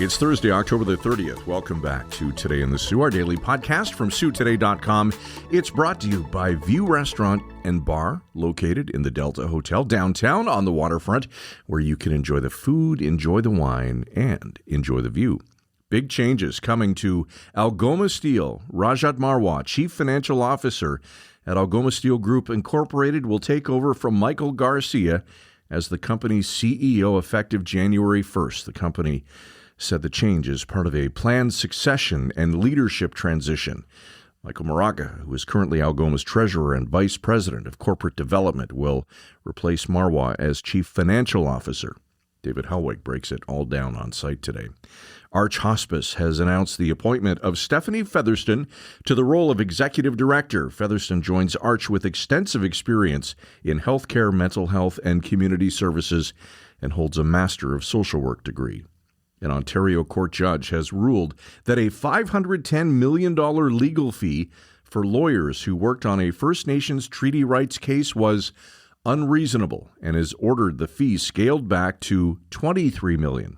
It's Thursday, October the 30th. Welcome back to Today in the SOO, our daily podcast from SOOtoday.com. It's brought to you by View Restaurant and Bar, located in the Delta Hotel downtown on the waterfront, where you can enjoy the food, enjoy the wine, and enjoy the view. Big changes coming to Algoma Steel. Rajat Marwah, Chief Financial Officer at Algoma Steel Group Incorporated, will take over from Michael Garcia as the company's CEO effective January 1st. The company said the change is part of a planned succession and leadership transition. Michael Moraga, who is currently Algoma's treasurer and vice president of corporate development, will replace Marwah as chief financial officer. David Helwig breaks it all down on site today. Arch Hospice has announced the appointment of Stephanie Featherston to the role of executive director. Featherston joins Arch with extensive experience in healthcare, mental health, and community services, and holds a Master of Social Work degree. An Ontario court judge has ruled that a $510 million legal fee for lawyers who worked on a First Nations treaty rights case was unreasonable and has ordered the fee scaled back to $23 million.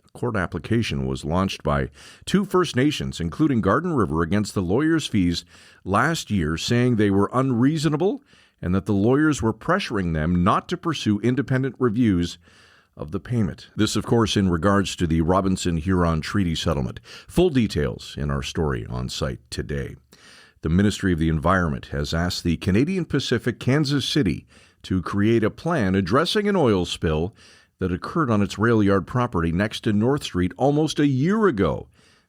A court application was launched by two First Nations, including Garden River, against the lawyers' fees last year, saying they were unreasonable and that the lawyers were pressuring them not to pursue independent reviews of the payment. This, of course, in regards to the Robinson Huron Treaty Settlement. Full details in our story on site today. The Ministry of the Environment has asked the Canadian Pacific Kansas City to create a plan addressing an oil spill that occurred on its rail yard property next to North Street almost a year ago.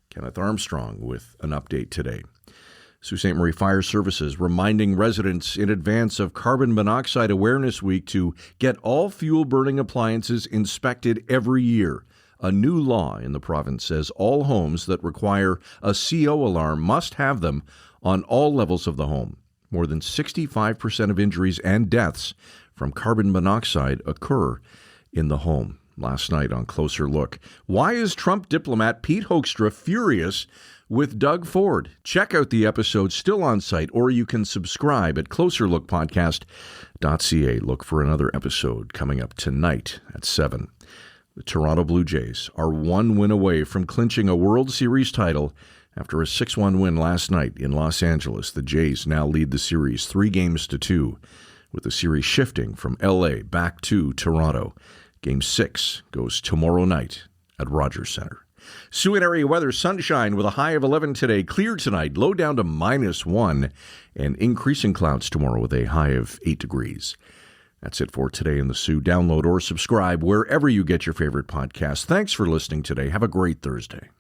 Kenneth Armstrong with an update today. Sault Ste. Marie Fire Services reminding residents in advance of Carbon Monoxide Awareness Week to get all fuel-burning appliances inspected every year. A new law in the province says all homes that require a CO alarm must have them on all levels of the home. More than 65% of injuries and deaths from carbon monoxide occur in the home. Last night on Closer Look, why is Trump diplomat Pete Hoekstra furious with Doug Ford? Check out the episode still on site, or you can subscribe at closerlookpodcast.ca. Look for another episode coming up tonight at 7. The Toronto Blue Jays are one win away from clinching a World Series title after a 6-1 win last night in Los Angeles. The Jays now lead the series 3-2, with the series shifting from L.A. back to Toronto. Game 6 goes tomorrow night at Rogers Centre. Soo area weather, sunshine with a high of 11 today, clear tonight, low down to -1, and increasing clouds tomorrow with a high of 8 degrees. That's it for Today in the Soo. Download or subscribe wherever you get your favorite podcasts. Thanks for listening today. Have a great Thursday.